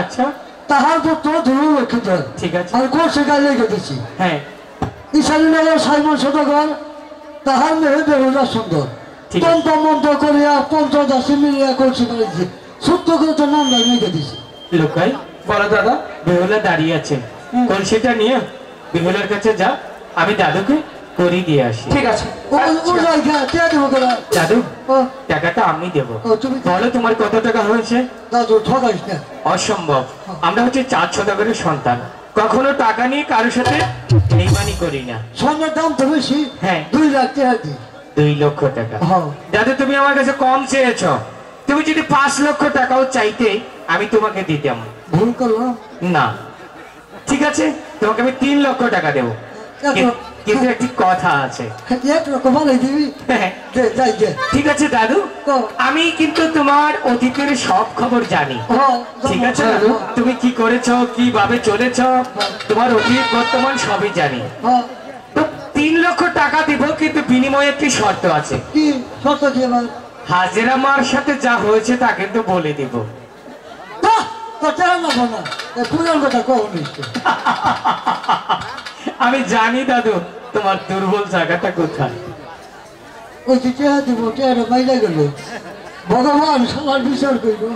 আচ্ছা তাহার পুত্র ধ্রুব লক্ষিত ঠিক আছে আর কোন সেখানে লেগে দিছি হ্যাঁ ঈশানীনগর সাইমন সদাগর তাহার মেয়ে বেহুলা সুন্দর তন্ত্র মন্ত্র করিয়া পঞ্চদাসী মিলিয়া কলসি করেছি সত্য করে তোর নাম লেগে দিছি লোকাই বলো দাদা বেহুলা দাঁড়িয়ে আছে কলসিটা নিয়ে বেহুলার কাছে যা আমি দাদুকে করি দিয়ে আসি ঠিক আছে দাদু টাকাটা আমি দেবো বলো তোমার কত টাকা হয়েছে দাদু ঠকাইস না অসম্ভব আমরা হচ্ছে 4 সদাগরের সন্তান কখনো টাকা নিয়ে কারোর সাথে বেইমানি করি না সোনার দাম তো বেশি হ্যাঁ 2 লাখ টাকা দি 2 লক্ষ টাকা দাদু তুমি আমার কাছে কম চেয়েছো তুমি যদি 5 লক্ষ টাকাও চাইতে আমি তোমাকে দিতাম ভুল করলাম না ঠিক আছে তোমাকে আমি 3 লক্ষ টাকা দেবো কিন্তু একটি কথা আছে ঠিক আছে দাদু আমি কিন্তু তোমার অতীতের সব খবর জানি ঠিক আছে দাদু তুমি কি করেছো কিভাবে চলেছ তোমার অতীত বর্তমান সবই জানি তো 3 লক্ষ টাকা দিব কিন্তু বিনিময়ে একটি শর্ত আছে কি শর্ত কি আমার হাজিরা মার সাথে যা হয়েছে তা কিন্তু বলে দিব আমি জানি দাদু তোমার দুর্বল জায়গাটা কোথায় ওই দিব গেল ভগবান সবার বিচার করবো